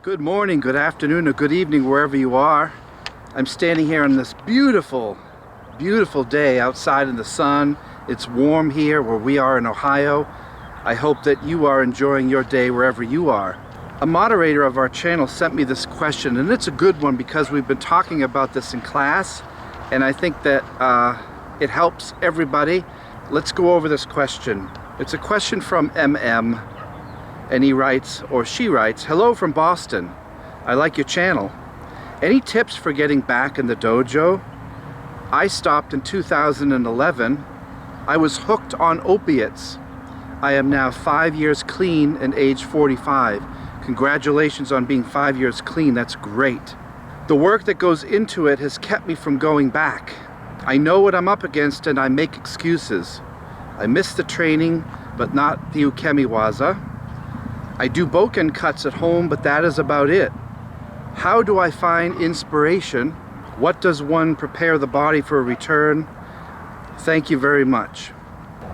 Good morning, good afternoon, or good evening, wherever you are. I'm standing here on this beautiful, beautiful day outside in the sun. It's warm here where we are in Ohio. I hope that you are enjoying your day wherever you are. A moderator of our channel sent me this question, and it's a good one because we've been talking about this in class, and I think that it helps everybody. Let's go over this question. It's a question from MM. And he writes, or she writes, "Hello from Boston. I like your channel. Any tips for getting back in the dojo? I stopped in 2011. I was hooked on opiates. I am now 5 years clean and age 45. Congratulations on being 5 years clean. That's great. The work that goes into it has kept me from going back. I know what I'm up against and I make excuses. I miss the training, but not the ukemiwaza. I do boken cuts at home, but that is about it. How do I find inspiration? What does one prepare the body for a return? Thank you very much."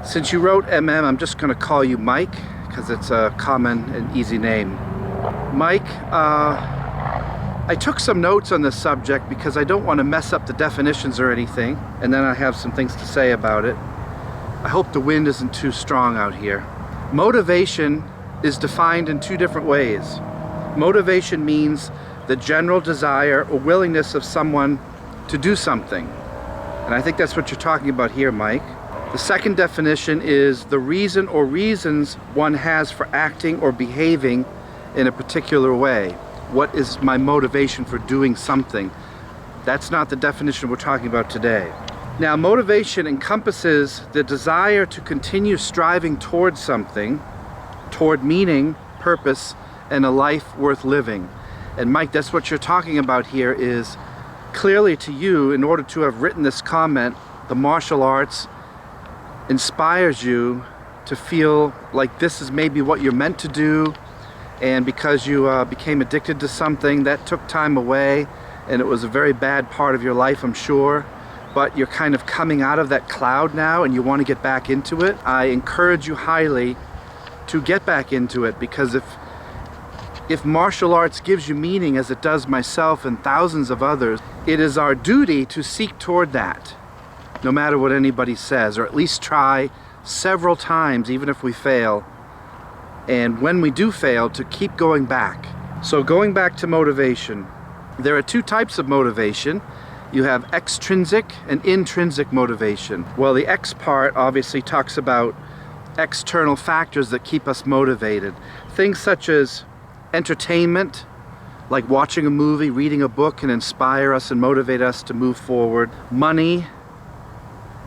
Since you wrote MM, I'm just going to call you Mike because it's a common and easy name. Mike, I took some notes on this subject because I don't want to mess up the definitions or anything, and then I have some things to say about it. I hope the wind isn't too strong out here. Motivation is defined in two different ways. Motivation means the general desire or willingness of someone to do something. And I think that's what you're talking about here, Mike. The second definition is the reason or reasons one has for acting or behaving in a particular way. What is my motivation for doing something? That's not the definition we're talking about today. Now, motivation encompasses the desire to continue striving towards something, toward meaning, purpose, and a life worth living. And Mike, that's what you're talking about here is clearly to you, in order to have written this comment, the martial arts inspires you to feel like this is maybe what you're meant to do, and because you became addicted to something, that took time away, and it was a very bad part of your life, I'm sure, but you're kind of coming out of that cloud now and you want to get back into it. I encourage you highly to get back into it, because if martial arts gives you meaning, as it does myself and thousands of others, it is our duty to seek toward that, no matter what anybody says, or at least try several times, even if we fail. And when we do fail, to keep going back. So going back to motivation, there are two types of motivation. You have extrinsic and intrinsic motivation. Well, the X part obviously talks about external factors that keep us motivated. Things such as entertainment, like watching a movie, reading a book, can inspire us and motivate us to move forward. Money,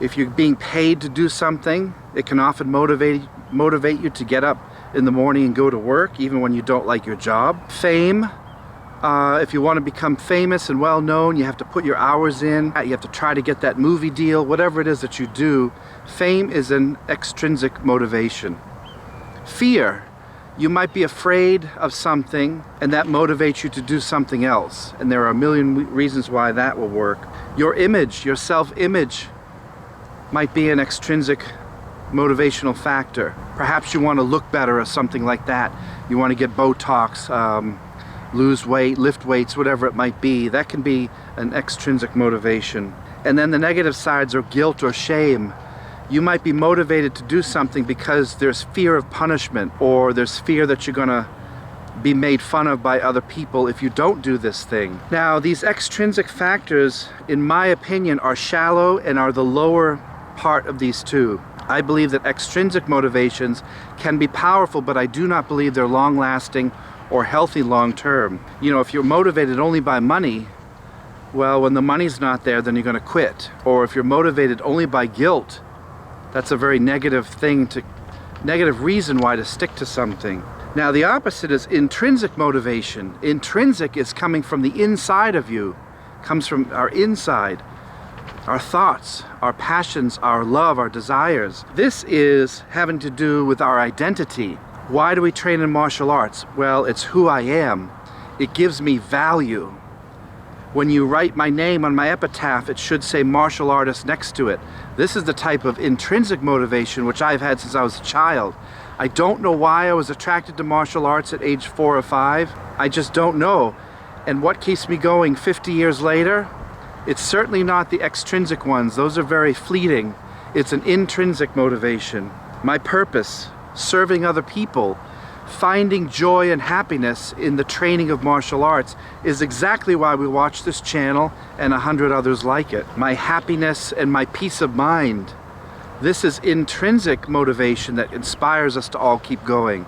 if you're being paid to do something, it can often motivate you to get up in the morning and go to work, even when you don't like your job. Fame, if you want to become famous and well known, you have to put your hours in, you have to try to get that movie deal, whatever it is that you do. Fame is an extrinsic motivation. Fear, you might be afraid of something and that motivates you to do something else, and there are a million reasons why that will work. Your image, your self-image might be an extrinsic motivational factor. Perhaps you want to look better or something like that. You want to get Botox, lose weight, lift weights, whatever it might be. That can be an extrinsic motivation. And then the negative sides are guilt or shame. You might be motivated to do something because there's fear of punishment, or there's fear that you're going to be made fun of by other people if you don't do this thing. Now, these extrinsic factors, in my opinion, are shallow and are the lower part of these two. I believe that extrinsic motivations can be powerful, but I do not believe they're long-lasting or healthy long-term. You know, if you're motivated only by money, well, when the money's not there, then you're going to quit. Or if you're motivated only by guilt, that's a very negative reason why to stick to something. Now, the opposite is intrinsic motivation. Intrinsic is coming from the inside of you, comes from our inside. Our thoughts, our passions, our love, our desires. This is having to do with our identity. Why do we train in martial arts? Well, it's who I am. It gives me value. When you write my name on my epitaph, it should say martial artist next to it. This is the type of intrinsic motivation which I've had since I was a child. I don't know why I was attracted to martial arts at age 4 or 5. I just don't know. And what keeps me going 50 years later? It's certainly not the extrinsic ones. Those are very fleeting. It's an intrinsic motivation. My purpose, serving other people, finding joy and happiness in the training of martial arts is exactly why we watch this channel and 100 others like it. My happiness and my peace of mind. This is intrinsic motivation that inspires us to all keep going.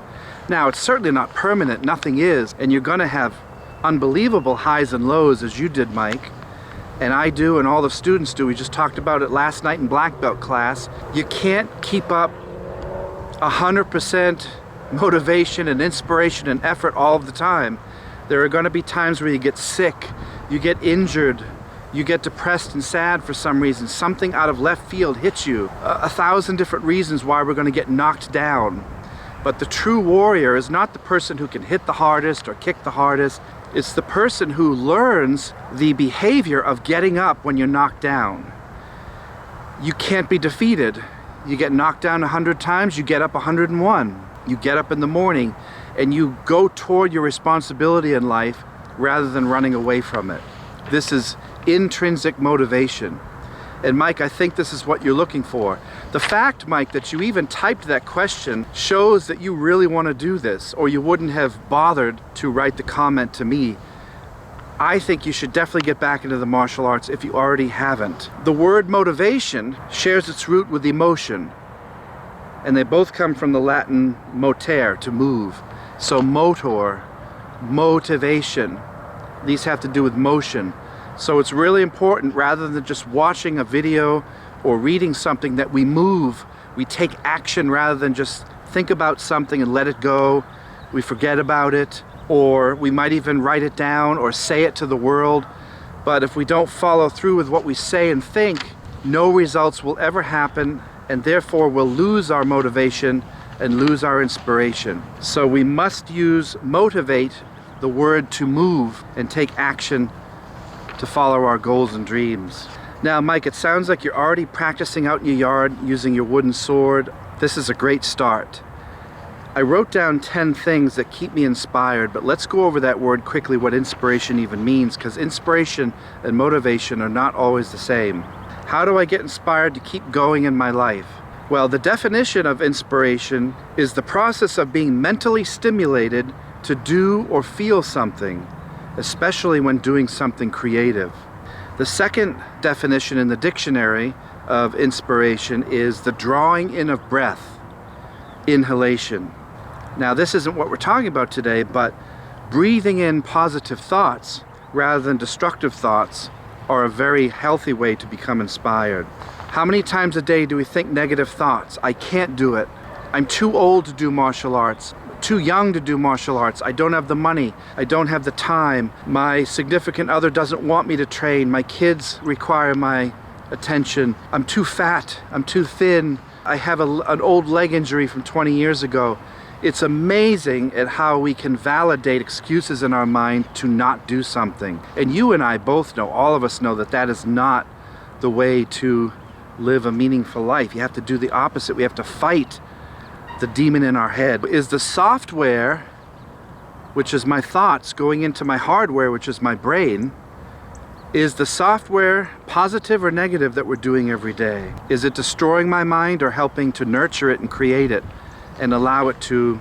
Now, it's certainly not permanent, nothing is, and you're gonna have unbelievable highs and lows as you did, Mike, and I do, and all the students do. We just talked about it last night in black belt class. You can't keep up 100% motivation and inspiration and effort all of the time. There are going to be times where you get sick, you get injured, you get depressed and sad for some reason. Something out of left field hits you. 1,000 different reasons why we're going to get knocked down. But the true warrior is not the person who can hit the hardest or kick the hardest. It's the person who learns the behavior of getting up when you're knocked down. You can't be defeated. You get knocked down 100 times, you get up 101. You get up in the morning and you go toward your responsibility in life rather than running away from it. This is intrinsic motivation. And Mike, I think this is what you're looking for. The fact, Mike, that you even typed that question shows that you really want to do this, or you wouldn't have bothered to write the comment to me. I think you should definitely get back into the martial arts if you already haven't. The word motivation shares its root with emotion, and they both come from the Latin motere, to move. So motor, motivation, these have to do with motion. So it's really important, rather than just watching a video or reading something, that we move, we take action rather than just think about something and let it go. We forget about it, or we might even write it down or say it to the world. But if we don't follow through with what we say and think, no results will ever happen, and therefore we'll lose our motivation and lose our inspiration. So we must use motivate, the word to move, and take action to follow our goals and dreams. Now, Mike, it sounds like you're already practicing out in your yard using your wooden sword. This is a great start. I wrote down 10 things that keep me inspired, but let's go over that word quickly, what inspiration even means, because inspiration and motivation are not always the same. How do I get inspired to keep going in my life? Well, the definition of inspiration is the process of being mentally stimulated to do or feel something, especially when doing something creative. The second definition in the dictionary of inspiration is the drawing in of breath, inhalation. Now, this isn't what we're talking about today, but breathing in positive thoughts rather than destructive thoughts are a very healthy way to become inspired. How many times a day do we think negative thoughts? I can't do it. I'm too old to do martial arts. Too young to do martial arts. I don't have the money. I don't have the time. My significant other doesn't want me to train. My kids require my attention. I'm too fat. I'm too thin. I have an old leg injury from 20 years ago. It's amazing at how we can validate excuses in our mind to not do something. And you and I both know, all of us know, that that is not the way to live a meaningful life. You have to do the opposite. We have to fight the demon in our head. Is the software, which is my thoughts, going into my hardware, which is my brain, is the software positive or negative that we're doing every day? Is it destroying my mind or helping to nurture it and create it and allow it to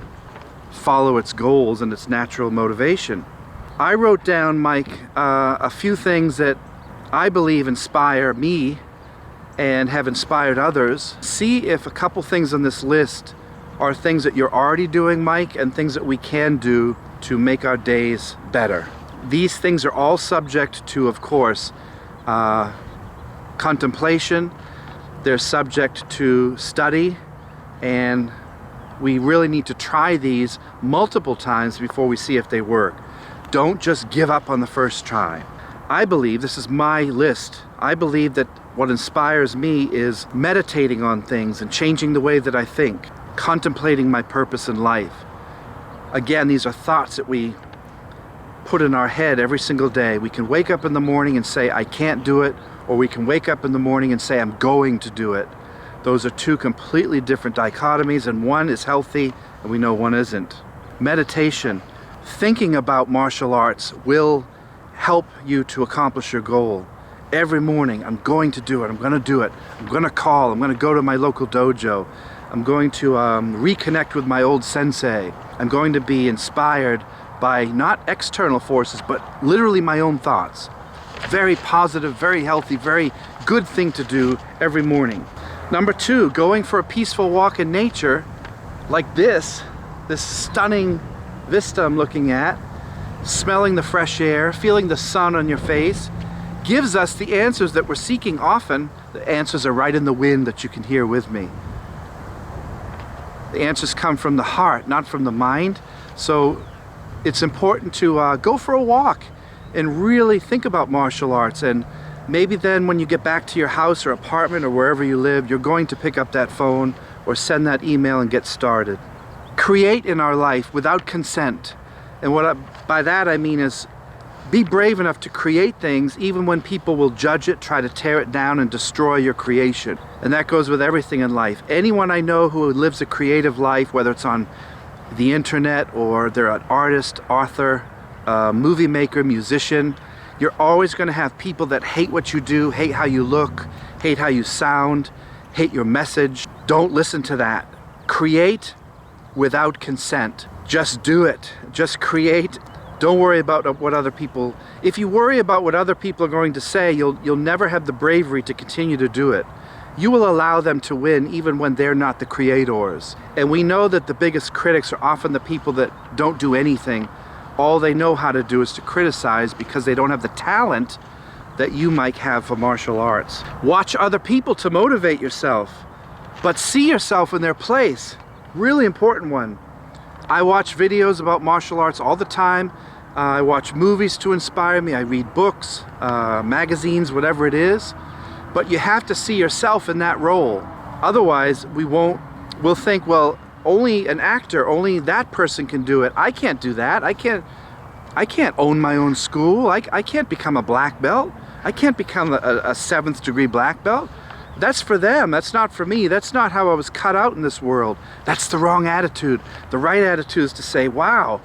follow its goals and its natural motivation? I wrote down, Mike, a few things that I believe inspire me and have inspired others. See if a couple things on this list are things that you're already doing, Mike, and things that we can do to make our days better. These things are all subject to, of course, contemplation. They're subject to study, and we really need to try these multiple times before we see if they work. Don't just give up on the first try. I believe, this is my list, I believe that what inspires me is meditating on things and changing the way that I think, contemplating my purpose in life. Again, these are thoughts that we put in our head every single day. We can wake up in the morning and say, I can't do it, or we can wake up in the morning and say, I'm going to do it. Those are two completely different dichotomies, and one is healthy and we know one isn't. Meditation, thinking about martial arts will help you to accomplish your goal. Every morning, I'm going to do it, I'm going to do it, I'm going to call, I'm going to go to my local dojo, I'm going to reconnect with my old sensei, I'm going to be inspired by not external forces, but literally my own thoughts. Very positive, very healthy, very good thing to do every morning. Number two, going for a peaceful walk in nature, like this stunning vista I'm looking at, smelling the fresh air, feeling the sun on your face, gives us the answers that we're seeking. Often, the answers are right in the wind that you can hear with me. The answers come from the heart, not from the mind. So it's important to go for a walk and really think about martial arts, and maybe then when you get back to your house or apartment or wherever you live, you're going to pick up that phone or send that email and get started. Create in our life without consent. And by that I mean is be brave enough to create things even when people will judge it, try to tear it down and destroy your creation. And that goes with everything in life. Anyone I know who lives a creative life, whether it's on the internet or they're an artist, author, movie maker, musician, you're always going to have people that hate what you do, hate how you look, hate how you sound, hate your message. Don't listen to that. Create without consent. Just do it. Just create. Don't worry about what other people... If you worry about what other people are going to say, you'll never have the bravery to continue to do it. You will allow them to win even when they're not the creators. And we know that the biggest critics are often the people that don't do anything. All they know how to do is to criticize because they don't have the talent that you might have for martial arts. Watch other people to motivate yourself, but see yourself in their place. Really important one. I watch videos about martial arts all the time. I watch movies to inspire me. I read books, magazines, whatever it is. But you have to see yourself in that role. Otherwise, we'll think, well, only an actor, only that person can do it. I can't do that. I can't own my own school. I can't become a black belt. I can't become a 7th degree black belt. That's for them. That's not for me. That's not how I was cut out in this world. That's the wrong attitude. The right attitude is to say, wow,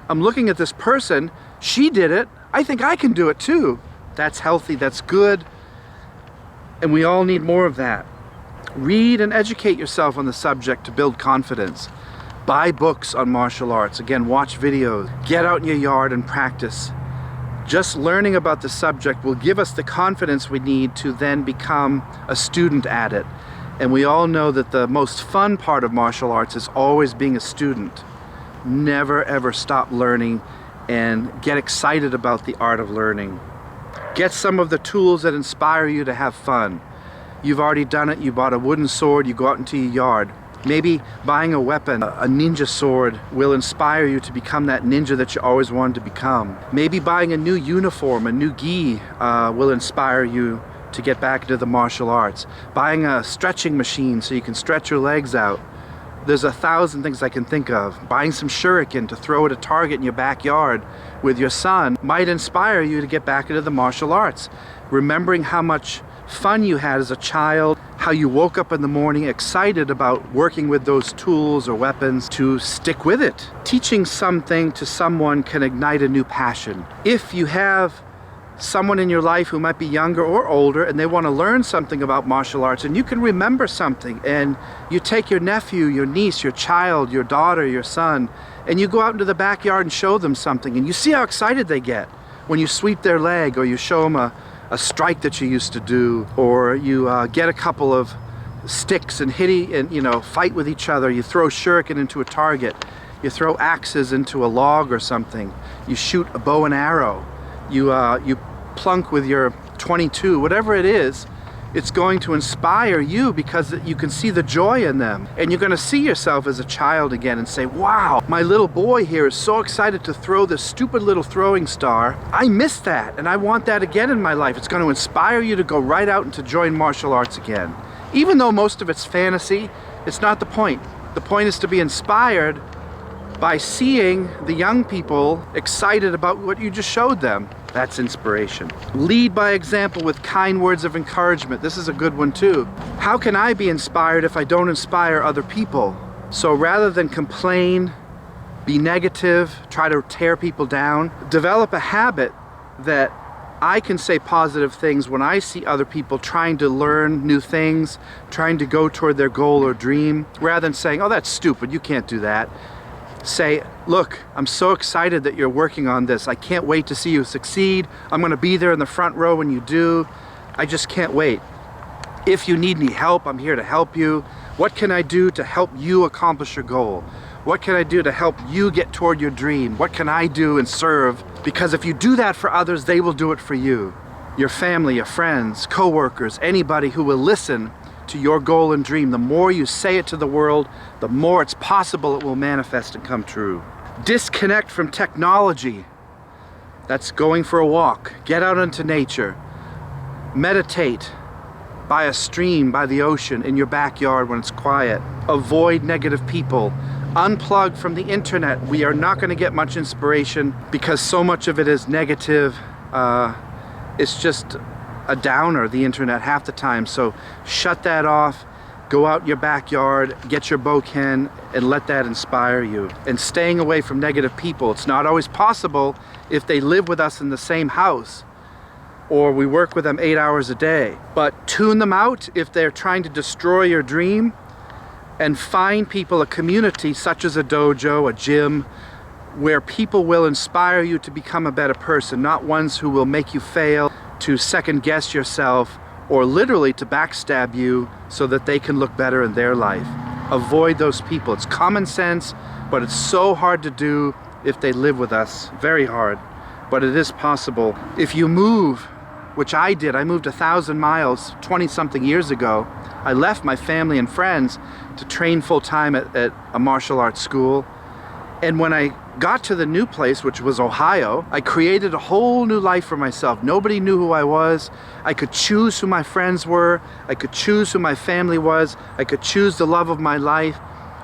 I'm looking at this person. She did it. I think I can do it too. That's healthy. That's good. And we all need more of that. Read and educate yourself on the subject to build confidence. Buy books on martial arts. Again, watch videos. Get out in your yard and practice. Just learning about the subject will give us the confidence we need to then become a student at it. And we all know that the most fun part of martial arts is always being a student. Never ever stop learning and get excited about the art of learning. Get some of the tools that inspire you to have fun. You've already done it. You bought a wooden sword, you go out into your yard. Maybe buying a weapon, a ninja sword, will inspire you to become that ninja that you always wanted to become. Maybe buying a new uniform, a new gi, will inspire you to get back into the martial arts. Buying a stretching machine so you can stretch your legs out. There's 1,000 things I can think of. Buying some shuriken to throw at a target in your backyard with your son might inspire you to get back into the martial arts. Remembering how much fun you had as a child, how you woke up in the morning excited about working with those tools or weapons, to stick with it. Teaching something to someone can ignite a new passion. If you have someone in your life who might be younger or older and they want to learn something about martial arts, and you can remember something, and you take your nephew, your niece, your child, your daughter, your son, and you go out into the backyard and show them something, and you see how excited they get when you sweep their leg, or you show them a strike that you used to do, or you get a couple of sticks and fight with each other. You throw shuriken into a target. You throw axes into a log or something. You shoot a bow and arrow. You plunk with your .22, whatever it is. It's going to inspire you because you can see the joy in them. And you're going to see yourself as a child again and say, wow, my little boy here is so excited to throw this stupid little throwing star. I miss that, and I want that again in my life. It's going to inspire you to go right out and to join martial arts again. Even though most of it's fantasy, it's not the point. The point is to be inspired by seeing the young people excited about what you just showed them. That's inspiration. Lead by example with kind words of encouragement. This is a good one too. How can I be inspired if I don't inspire other people? So rather than complain, be negative, try to tear people down, develop a habit that I can say positive things when I see other people trying to learn new things, trying to go toward their goal or dream, rather than saying, oh, that's stupid, you can't do that. Say, look, I'm so excited that you're working on this. I can't wait to see you succeed. I'm gonna be there in the front row when you do. I just can't wait. If you need any help, I'm here to help you. What can I do to help you accomplish your goal? What can I do to help you get toward your dream? What can I do and serve? Because if you do that for others, they will do it for you. Your family, your friends, co-workers, anybody who will listen to your goal and dream, the more you say it to the world, the more it's possible it will manifest and come true. Disconnect from technology. That's going for a walk. Get out into nature. Meditate by a stream, by the ocean, in your backyard when it's quiet. Avoid negative people. Unplug from the internet. We are not going to get much inspiration because so much of it is negative. It's just a downer, the internet, half the time. So shut that off. Go out your backyard, get your bouquin, and let that inspire you. And staying away from negative people. It's not always possible if they live with us in the same house or we work with them 8 hours a day. But tune them out if they're trying to destroy your dream. And find people, a community such as a dojo, a gym, where people will inspire you to become a better person, not ones who will make you fail, to second guess yourself, or literally to backstab you so that they can look better in their life. Avoid those people. It's common sense, but it's so hard to do if they live with us. Very hard, but it is possible. If you move, which I did, I moved 1,000 miles 20-something years ago. I left my family and friends to train full-time at a martial arts school. And when I got to the new place, which was Ohio, I created a whole new life for myself. Nobody knew who I was. I could choose who my friends were. I could choose who my family was. I could choose the love of my life.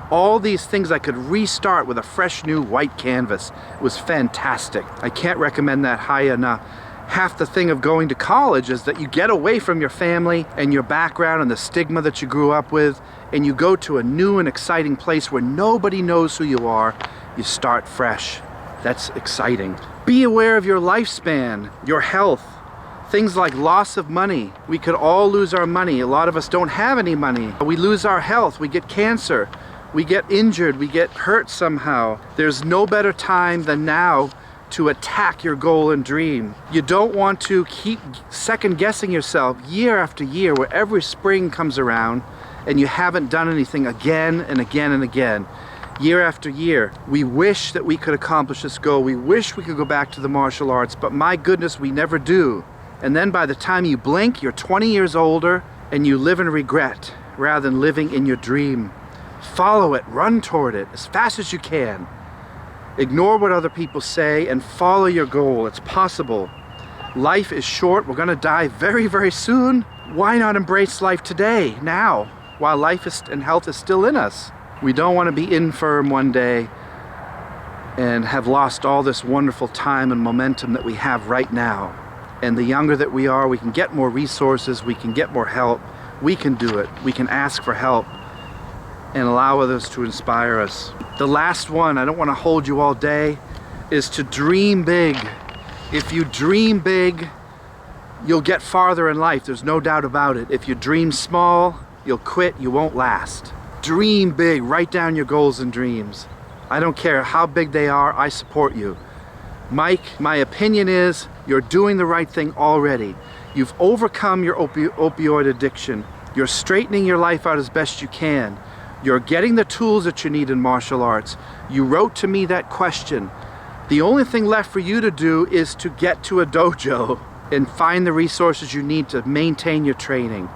All these things I could restart with a fresh new white canvas. It was fantastic. I can't recommend that high enough. Half the thing of going to college is that you get away from your family and your background and the stigma that you grew up with, and you go to a new and exciting place where nobody knows who you are. You start fresh. That's exciting. Be aware of your lifespan, your health, things like loss of money. We could all lose our money. A lot of us don't have any money. We lose our health. We get cancer. We get injured. We get hurt somehow. There's no better time than now to attack your goal and dream. You don't want to keep second guessing yourself year after year, where every spring comes around and you haven't done anything again and again and again. Year after year, we wish that we could accomplish this goal. We wish we could go back to the martial arts, but my goodness, we never do. And then by the time you blink, you're 20 years older and you live in regret rather than living in your dream. Follow it, run toward it as fast as you can. Ignore what other people say and follow your goal. It's possible. Life is short. We're going to die very, very soon. Why not embrace life today, now, while life and health is still in us? We don't want to be infirm one day and have lost all this wonderful time and momentum that we have right now. And the younger that we are, we can get more resources, we can get more help, we can do it. We can ask for help and allow others to inspire us. The last one, I don't want to hold you all day, is to dream big. If you dream big, you'll get farther in life. There's no doubt about it. If you dream small, you'll quit, you won't last. Dream big, write down your goals and dreams. I don't care how big they are, I support you. Mike, my opinion is you're doing the right thing already. You've overcome your opioid addiction. You're straightening your life out as best you can. You're getting the tools that you need in martial arts. You wrote to me that question. The only thing left for you to do is to get to a dojo and find the resources you need to maintain your training.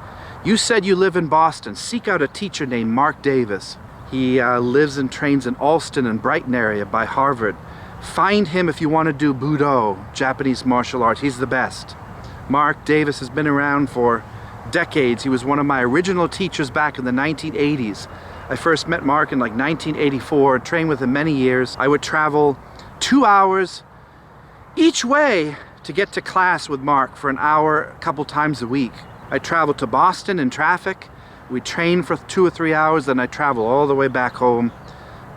You said you live in Boston. Seek out a teacher named Mark Davis. He lives and trains in Alston and Brighton area by Harvard. Find him if you want to do Budo, Japanese martial arts. He's the best. Mark Davis has been around for decades. He was one of my original teachers back in the 1980s. I first met Mark in like 1984, trained with him many years. I would travel 2 hours each way to get to class with Mark for an hour a couple times a week. I travel to Boston in traffic. We train for 2 or 3 hours, then I travel all the way back home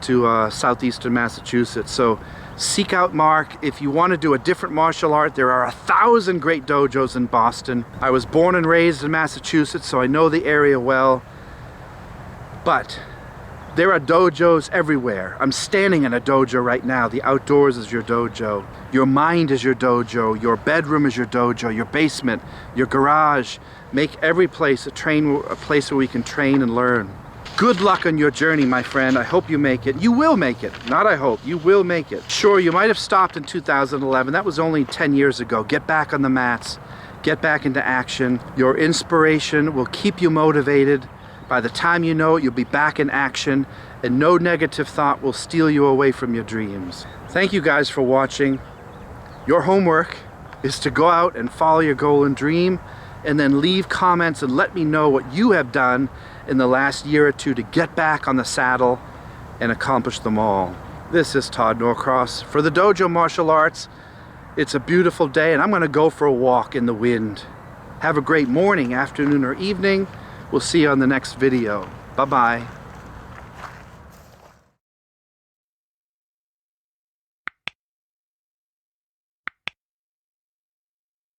to southeastern Massachusetts. So seek out Mark. If you want to do a different martial art, there are 1,000 great dojos in Boston. I was born and raised in Massachusetts, so I know the area well. But there are dojos everywhere. I'm standing in a dojo right now. The outdoors is your dojo. Your mind is your dojo. Your bedroom is your dojo. Your basement, your garage. Make every place a place where we can train and learn. Good luck on your journey, my friend. I hope you make it. You will make it. Not I hope. You will make it. Sure, you might have stopped in 2011. That was only 10 years ago. Get back on the mats. Get back into action. Your inspiration will keep you motivated. By the time you know it, you'll be back in action, and no negative thought will steal you away from your dreams. Thank you guys for watching. Your homework is to go out and follow your goal and dream, and then leave comments and let me know what you have done in the last year or two to get back on the saddle and accomplish them all. This is Todd Norcross for the Dojo Martial Arts. It's a beautiful day, and I'm going to go for a walk in the wind. Have a great morning, afternoon, or evening. We'll see you on the next video. Bye-bye.